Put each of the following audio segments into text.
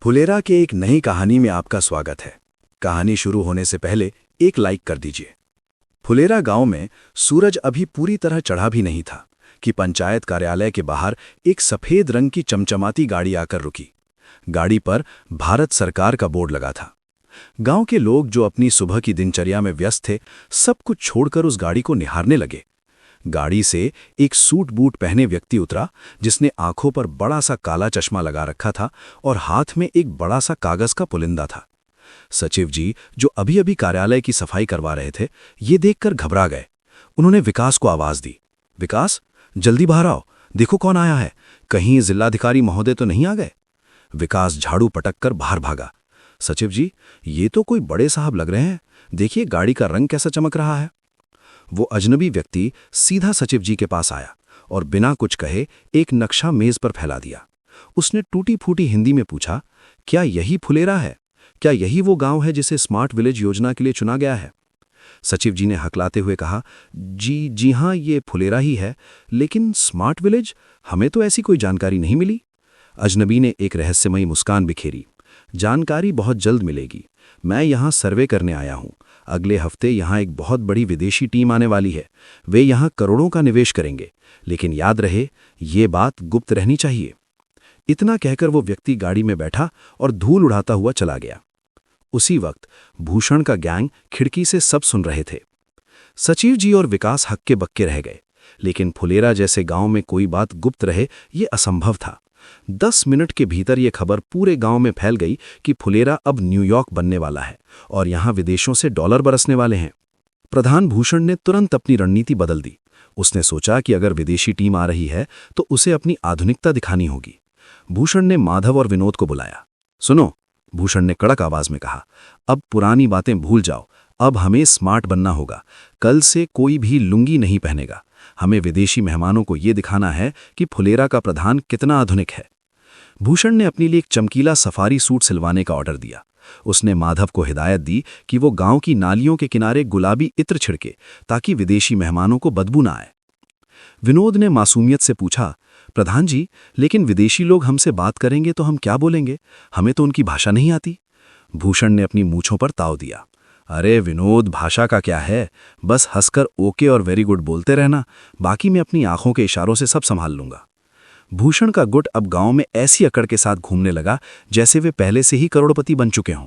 फुलेरा के एक नई कहानी में आपका स्वागत है। कहानी शुरू होने से पहले एक लाइक कर दीजिए। फुलेरा गांव में सूरज अभी पूरी तरह चढ़ा भी नहीं था कि पंचायत कार्यालय के बाहर एक सफेद रंग की चमचमाती गाड़ी आकर रुकी। गाड़ी पर भारत सरकार का बोर्ड लगा था। गांव के लोग जो अपनी सुबह की दिनचर्या में व्यस्त थे, सब कुछ छोड़कर उस गाड़ी को निहारने लगे। गाड़ी से एक सूट बूट पहने व्यक्ति उतरा, जिसने आंखों पर बड़ा सा काला चश्मा लगा रखा था और हाथ में एक बड़ा सा कागज का पुलिंदा था। सचिव जी, जो अभी अभी कार्यालय की सफाई करवा रहे थे, ये देखकर घबरा गए। उन्होंने विकास को आवाज दी, विकास, जल्दी बाहर आओ, देखो कौन आया है, कहीं जिलाधिकारी महोदय तो नहीं आ गए। विकास झाड़ू पटककर बाहर भागा। सचिव जी, ये तो कोई बड़े साहब लग रहे हैं, देखिए गाड़ी का रंग कैसा चमक रहा है। वो अजनबी व्यक्ति सीधा सचिव जी के पास आया और बिना कुछ कहे एक नक्शा मेज पर फैला दिया। उसने टूटी फूटी हिंदी में पूछा, क्या यही फुलेरा है? क्या यही वो गांव है जिसे स्मार्ट विलेज योजना के लिए चुना गया है? सचिव जी ने हकलाते हुए कहा, जी हाँ, ये फुलेरा ही है, लेकिन स्मार्ट विलेज, हमें तो ऐसी कोई जानकारी नहीं मिली। अजनबी ने एक रहस्यमयी मुस्कान बिखेरी, जानकारी बहुत जल्द मिलेगी। मैं यहाँ सर्वे करने आया हूँ। अगले हफ्ते यहाँ एक बहुत बड़ी विदेशी टीम आने वाली है। वे यहाँ करोड़ों का निवेश करेंगे, लेकिन याद रहे, ये बात गुप्त रहनी चाहिए। इतना कहकर वो व्यक्ति गाड़ी में बैठा और धूल उड़ाता हुआ चला गया। उसी वक्त भूषण का गैंग खिड़की से सब सुन रहे थे। सचिव जी और विकास हक्के बक्के रह गए, लेकिन फुलेरा जैसे गांव में कोई बात गुप्त रहे, ये असंभव था। 10 मिनट के भीतर यह खबर पूरे गांव में फैल गई कि फुलेरा अब न्यूयॉर्क बनने वाला है और यहां विदेशों से डॉलर बरसने वाले हैं। प्रधान भूषण ने तुरंत अपनी रणनीति बदल दी। उसने सोचा कि अगर विदेशी टीम आ रही है तो उसे अपनी आधुनिकता दिखानी होगी। भूषण ने माधव और विनोद को बुलाया। सुनो, भूषण ने कड़क आवाज में कहा, अब पुरानी बातें भूल जाओ, अब हमें स्मार्ट बनना होगा। कल से कोई भी लुंगी नहीं पहनेगा। हमें विदेशी मेहमानों को यह दिखाना है कि फुलेरा का प्रधान कितना आधुनिक है। भूषण ने अपने लिए एक चमकीला सफारी सूट सिलवाने का ऑर्डर दिया। उसने माधव को हिदायत दी कि वो गांव की नालियों के किनारे गुलाबी इत्र छिड़के, ताकि विदेशी मेहमानों को बदबू ना आए। विनोद ने मासूमियत से पूछा, प्रधान जी, लेकिन विदेशी लोग हमसे बात करेंगे तो हम क्या बोलेंगे? हमें तो उनकी भाषा नहीं आती। भूषण ने अपनी मूंछों पर ताव दिया। अरे विनोद, भाषा का क्या है, बस हंसकर ओके और वेरी गुड बोलते रहना, बाकी मैं अपनी आंखों के इशारों से सब संभाल लूंगा। भूषण का गुट अब गांव में ऐसी अकड़ के साथ घूमने लगा जैसे वे पहले से ही करोड़पति बन चुके हों।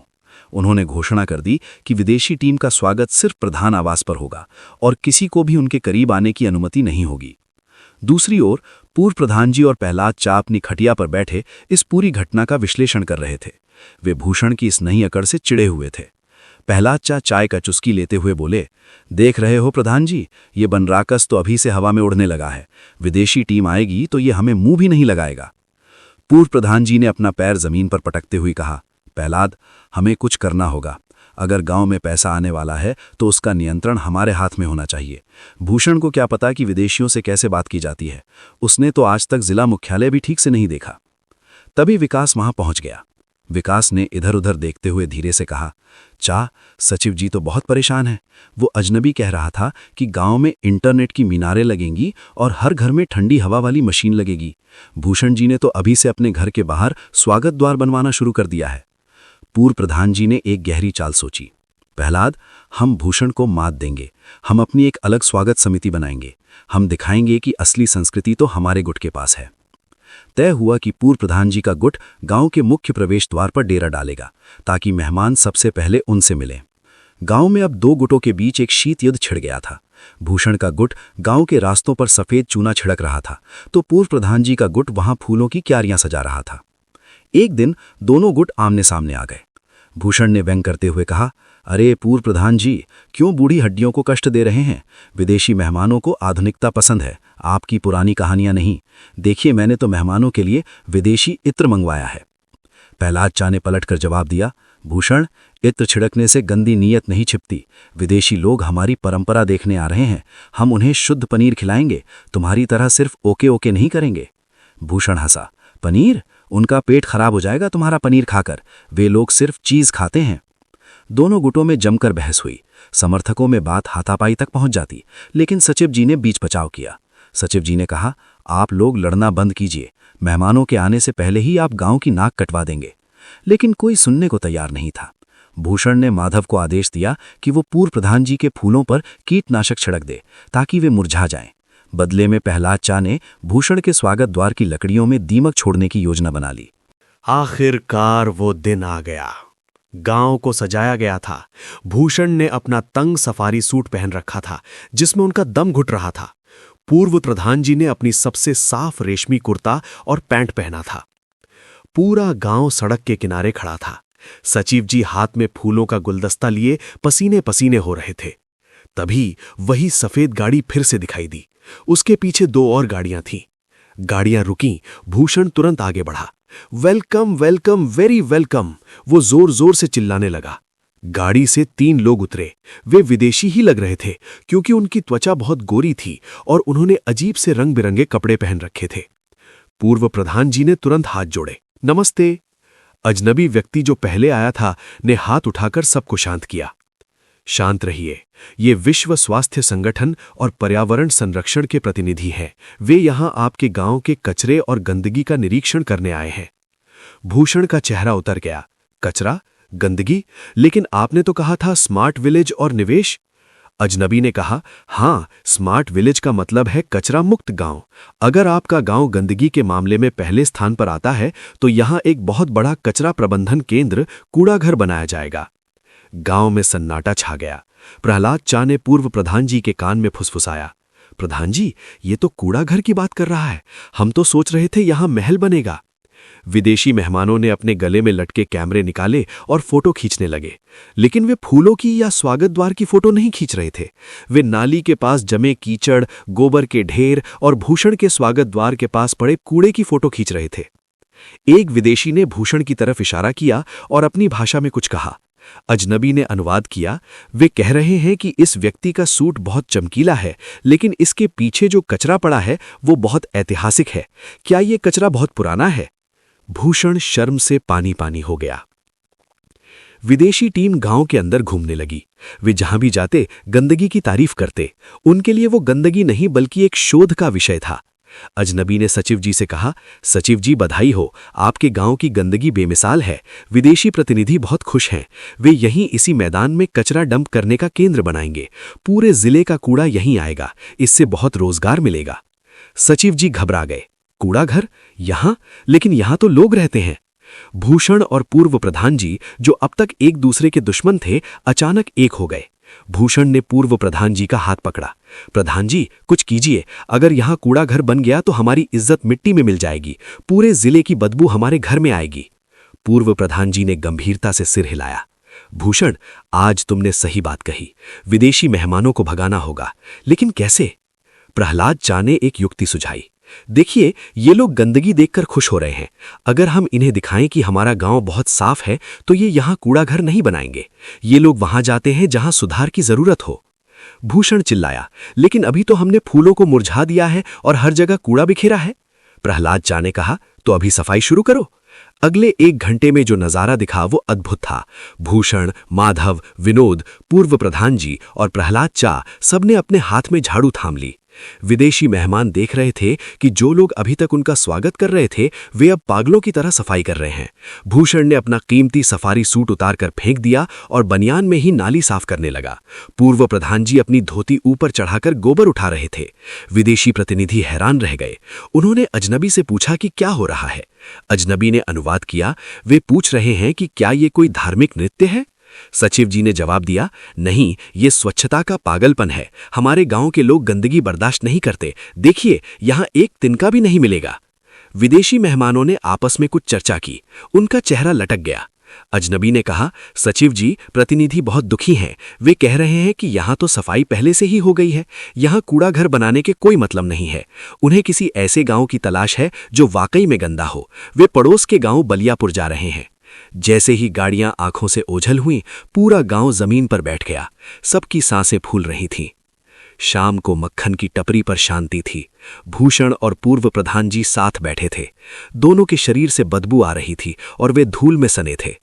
उन्होंने घोषणा कर दी कि विदेशी टीम का स्वागत सिर्फ प्रधान आवास पर होगा और किसी को भी उनके करीब आने की अनुमति नहीं होगी। दूसरी ओर पूर्व प्रधान जी और प्रहलाद चा अपनी खटिया पर बैठे इस पूरी घटना का विश्लेषण कर रहे थे। वे भूषण की इस नई अकड़ से चिढ़े हुए थे। प्रहलाद चा चाय का चुस्की लेते हुए बोले, देख रहे हो प्रधान जी, ये बनराकस तो अभी से हवा में उड़ने लगा है। विदेशी टीम आएगी तो ये हमें मुंह भी नहीं लगाएगा। पूर्व प्रधान जी ने अपना पैर जमीन पर पटकते हुए कहा, प्रहलाद, हमें कुछ करना होगा। अगर गांव में पैसा आने वाला है तो उसका नियंत्रण हमारे हाथ में होना चाहिए। भूषण को क्या पता कि विदेशियों से कैसे बात की जाती है। उसने तो आज तक जिला मुख्यालय भी ठीक से नहीं देखा। तभी विकास वहां पहुंच गया। विकास ने इधर उधर देखते हुए धीरे से कहा, चा, सचिव जी तो बहुत परेशान हैं। वो अजनबी कह रहा था कि गांव में इंटरनेट की मीनारें लगेंगी और हर घर में ठंडी हवा वाली मशीन लगेगी। भूषण जी ने तो अभी से अपने घर के बाहर स्वागत द्वार बनवाना शुरू कर दिया है। पूर्व प्रधान जी ने एक गहरी चाल सोची। प्रहलाद, हम भूषण को मात देंगे। हम अपनी एक अलग स्वागत समिति बनाएंगे। हम दिखाएंगे कि असली संस्कृति तो हमारे गुट के पास है। तय हुआ कि पूर्व प्रधान जी का गुट गांव के मुख्य प्रवेश द्वार पर डेरा डालेगा, ताकि मेहमान सबसे पहले उनसे मिलें। गांव में अब 2 गुटों के बीच एक शीत युद्ध छिड़ गया था। भूषण का गुट गांव के रास्तों पर सफेद चूना छिड़क रहा था, तो पूर्व प्रधान जी का गुट वहां फूलों की क्यारियां सजा रहा था। एक दिन दोनों गुट आमने सामने आ गए। भूषण ने व्यंग करते हुए कहा, अरे पूर्व प्रधान जी, क्यों बूढ़ी हड्डियों को कष्ट दे रहे हैं? विदेशी मेहमानों को आधुनिकता पसंद है, आपकी पुरानी कहानियां नहीं। देखिए, मैंने तो मेहमानों के लिए विदेशी इत्र मंगवाया है। प्रहलाद चा ने पलटकर जवाब दिया, भूषण, इत्र छिड़कने से गंदी नीयत नहीं छिपती। विदेशी लोग हमारी परंपरा देखने आ रहे हैं। हम उन्हें शुद्ध पनीर खिलाएंगे, तुम्हारी तरह सिर्फ ओके ओके नहीं करेंगे। भूषण हंसा, पनीर? उनका पेट खराब हो जाएगा तुम्हारा पनीर खाकर। वे लोग सिर्फ चीज खाते हैं। दोनों गुटों में जमकर बहस हुई। समर्थकों में बात हाथापाई तक पहुंच जाती, लेकिन सचिव जी ने बीच बचाव किया। सचिव जी ने कहा, आप लोग लड़ना बंद कीजिए। मेहमानों के आने से पहले ही आप गांव की नाक कटवा देंगे। लेकिन कोई सुनने को तैयार नहीं था। भूषण ने माधव को आदेश दिया कि वो पूर्व प्रधान जी के फूलों पर कीटनाशक छिड़क दे ताकि वे मुरझा जाएं। बदले में प्रहलाद चा ने भूषण के स्वागत द्वार की लकड़ियों में दीमक छोड़ने की योजना बना ली। आखिरकार वो दिन आ गया। गांव को सजाया गया था। भूषण ने अपना तंग सफारी सूट पहन रखा था जिसमें उनका दम घुट रहा था। पूर्व प्रधान जी ने अपनी सबसे साफ रेशमी कुर्ता और पैंट पहना था। पूरा गांव सड़क के किनारे खड़ा था। सचिव जी हाथ में फूलों का गुलदस्ता लिए पसीने पसीने हो रहे थे। तभी वही सफेद गाड़ी फिर से दिखाई दी। उसके पीछे 2 और गाड़ियां थीं। गाड़ियां रुकीं। भूषण तुरंत आगे बढ़ा। वेलकम वेलकम वेरी वेलकम, वो जोर जोर से चिल्लाने लगा। गाड़ी से 3 लोग उतरे। वे विदेशी ही लग रहे थे क्योंकि उनकी त्वचा बहुत गोरी थी और उन्होंने अजीब से रंग बिरंगे कपड़े पहन रखे थे। पूर्व प्रधान जी ने तुरंत हाथ जोड़े। नमस्ते। अजनबी व्यक्ति जो पहले आया था ने हाथ उठाकर सबको शांत किया। शांत रहिए, ये विश्व स्वास्थ्य संगठन और पर्यावरण संरक्षण के प्रतिनिधि हैं। वे यहां आपके गांव के कचरे और गंदगी का निरीक्षण करने आए हैं। भूषण का चेहरा उतर गया। कचरा, गंदगी? लेकिन आपने तो कहा था स्मार्ट विलेज और निवेश। अजनबी ने कहा, हां, स्मार्ट विलेज का मतलब है कचरा मुक्त गांव। अगर आपका गांव गंदगी के मामले में पहले स्थान पर आता है तो यहां एक बहुत बड़ा कचरा प्रबंधन केंद्र, कूड़ाघर बनाया जाएगा। गांव में सन्नाटा छा गया। प्रहलाद चा ने पूर्व प्रधान जी के कान में फुसफुसाया, प्रधान जी, ये तो कूड़ाघर की बात कर रहा है। हम तो सोच रहे थे यहां महल बनेगा। विदेशी मेहमानों ने अपने गले में लटके कैमरे निकाले और फोटो खींचने लगे। लेकिन वे फूलों की या स्वागत द्वार की फोटो नहीं खींच रहे थे। वे नाली के पास जमे कीचड़, गोबर के ढेर और भूषण के स्वागत द्वार के पास पड़े कूड़े की फोटो खींच रहे थे। एक विदेशी ने भूषण की तरफ इशारा किया और अपनी भाषा में कुछ कहा। अजनबी ने अनुवाद किया, वे कह रहे हैं कि इस व्यक्ति का सूट बहुत चमकीला है, लेकिन इसके पीछे जो कचरा पड़ा है वो बहुत ऐतिहासिक है। क्या ये कचरा बहुत पुराना है? भूषण शर्म से पानी पानी हो गया। विदेशी टीम गांव के अंदर घूमने लगी। वे जहां भी जाते गंदगी की तारीफ करते। उनके लिए वो गंदगी नहीं बल्कि एक शोध का विषय था। अजनबी ने सचिव जी से कहा, सचिव जी बधाई हो, आपके गांव की गंदगी बेमिसाल है। विदेशी प्रतिनिधि बहुत खुश हैं। वे यहीं इसी मैदान में कचरा डंप करने का केंद्र बनाएंगे। पूरे जिले का कूड़ा यहीं आएगा। इससे बहुत रोजगार मिलेगा। सचिव जी घबरा गए। कूड़ाघर यहां? लेकिन यहां तो लोग रहते हैं। भूषण और पूर्व प्रधान जी, जो अब तक एक दूसरे के दुश्मन थे, अचानक एक हो गए। भूषण ने पूर्व प्रधान जी का हाथ पकड़ा। प्रधान जी, कुछ कीजिए। अगर यहां कूड़ाघर बन गया तो हमारी इज्जत मिट्टी में मिल जाएगी। पूरे जिले की बदबू हमारे घर में आएगी। पूर्व प्रधान जी ने गंभीरता से सिर हिलाया। भूषण, आज तुमने सही बात कही। विदेशी मेहमानों को भगाना होगा, लेकिन कैसे? प्रहलाद चा ने एक युक्ति सुझाई। देखिए, ये लोग गंदगी देखकर खुश हो रहे हैं। अगर हम इन्हें दिखाएं कि हमारा गांव बहुत साफ है तो ये यहां कूड़ाघर नहीं बनाएंगे। ये लोग वहां जाते हैं जहां सुधार की जरूरत हो। भूषण चिल्लाया, लेकिन अभी तो हमने फूलों को मुरझा दिया है और हर जगह कूड़ा बिखेरा है। प्रहलाद चा ने कहा, तो अभी सफाई शुरू करो। अगले 1 घंटे में जो नजारा दिखा वो अद्भुत था। भूषण, माधव, विनोद, पूर्व प्रधान जी और प्रहलाद चा सबने अपने हाथ में झाड़ू थाम ली। विदेशी मेहमान देख रहे थे कि जो लोग अभी तक उनका स्वागत कर रहे थे वे अब पागलों की तरह सफाई कर रहे हैं। भूषण ने अपना कीमती सफारी सूट उतारकर फेंक दिया और बनियान में ही नाली साफ करने लगा। पूर्व प्रधान जी अपनी धोती ऊपर चढ़ाकर गोबर उठा रहे थे। विदेशी प्रतिनिधि हैरान रह गए। उन्होंने अजनबी से पूछा कि क्या हो रहा है। अजनबी ने अनुवाद किया, वे पूछ रहे हैं कि क्या ये कोई धार्मिक नृत्य है? सचिव जी ने जवाब दिया, नहीं, ये स्वच्छता का पागलपन है। हमारे गांव के लोग गंदगी बर्दाश्त नहीं करते। देखिए, यहां एक तिनका भी नहीं मिलेगा। विदेशी मेहमानों ने आपस में कुछ चर्चा की। उनका चेहरा लटक गया। अजनबी ने कहा, सचिव जी, प्रतिनिधि बहुत दुखी हैं। वे कह रहे हैं कि यहाँ तो सफाई पहले से ही हो गई है। यहाँ कूड़ा घर बनाने के कोई मतलब नहीं है। उन्हें किसी ऐसे गांव की तलाश है जो वाकई में गंदा हो। वे पड़ोस के गांव बलियापुर जा रहे हैं। जैसे ही गाड़ियां आंखों से ओझल हुईं, पूरा गांव जमीन पर बैठ गया। सबकी सांसें फूल रही थीं। शाम को मक्खन की टपरी पर शांति थी। भूषण और पूर्व प्रधान जी साथ बैठे थे। दोनों के शरीर से बदबू आ रही थी और वे धूल में सने थे।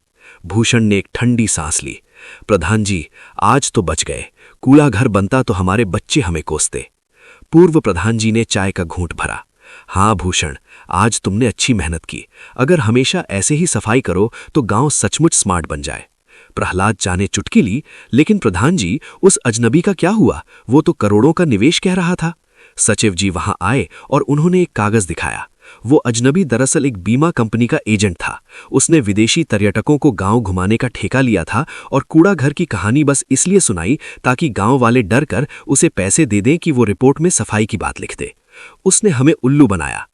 भूषण ने एक ठंडी सांस ली। प्रधान जी, आज तो बच गए। कूड़ा घर बनता तो हमारे बच्चे हमें कोसते। पूर्व प्रधान जी ने चाय का घूंट भरा। हाँ भूषण, आज तुमने अच्छी मेहनत की। अगर हमेशा ऐसे ही सफाई करो तो गांव सचमुच स्मार्ट बन जाए। प्रहलाद चा ने चुटकी ली, लेकिन प्रधान जी, उस अजनबी का क्या हुआ? वो तो करोड़ों का निवेश कह रहा था। सचिव जी वहां आए और उन्होंने एक कागज दिखाया। वो अजनबी दरअसल एक बीमा कंपनी का एजेंट था। उसने विदेशी पर्यटकों को गांव घुमाने का ठेका लिया था और कूड़ा घर की कहानी बस इसलिए सुनाई ताकि गांव वाले डर कर उसे पैसे दे दें कि वो रिपोर्ट में सफाई की बात लिख दे। उसने हमें उल्लू बनाया।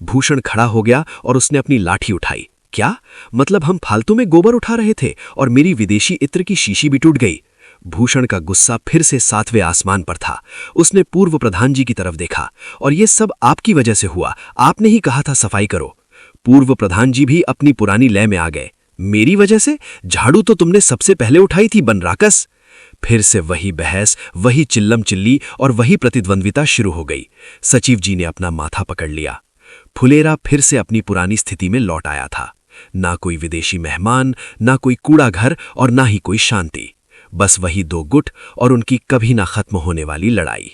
भूषण खड़ा हो गया और उसने अपनी लाठी उठाई। क्या मतलब हम फालतू में गोबर उठा रहे थे और मेरी विदेशी इत्र की शीशी भी टूट गई? भूषण का गुस्सा फिर से 7वें आसमान पर था। उसने पूर्व प्रधान जी की तरफ देखा। और ये सब आपकी वजह से हुआ, आपने ही कहा था सफाई करो। पूर्व प्रधान जी भी अपनी पुरानी लय में आ गए। मेरी वजह से? झाड़ू तो तुमने सबसे पहले उठाई थी, बनराकस। फिर से वही बहस, वही चिल्लम चिल्ली और वही प्रतिद्वंद्विता शुरू हो गई। सचिव जी ने अपना माथा पकड़ लिया। फुलेरा फिर से अपनी पुरानी स्थिति में लौट आया था। ना कोई विदेशी मेहमान, ना कोई कूड़ा घर और ना ही कोई शांति। बस वही 2 गुट और उनकी कभी ना खत्म होने वाली लड़ाई।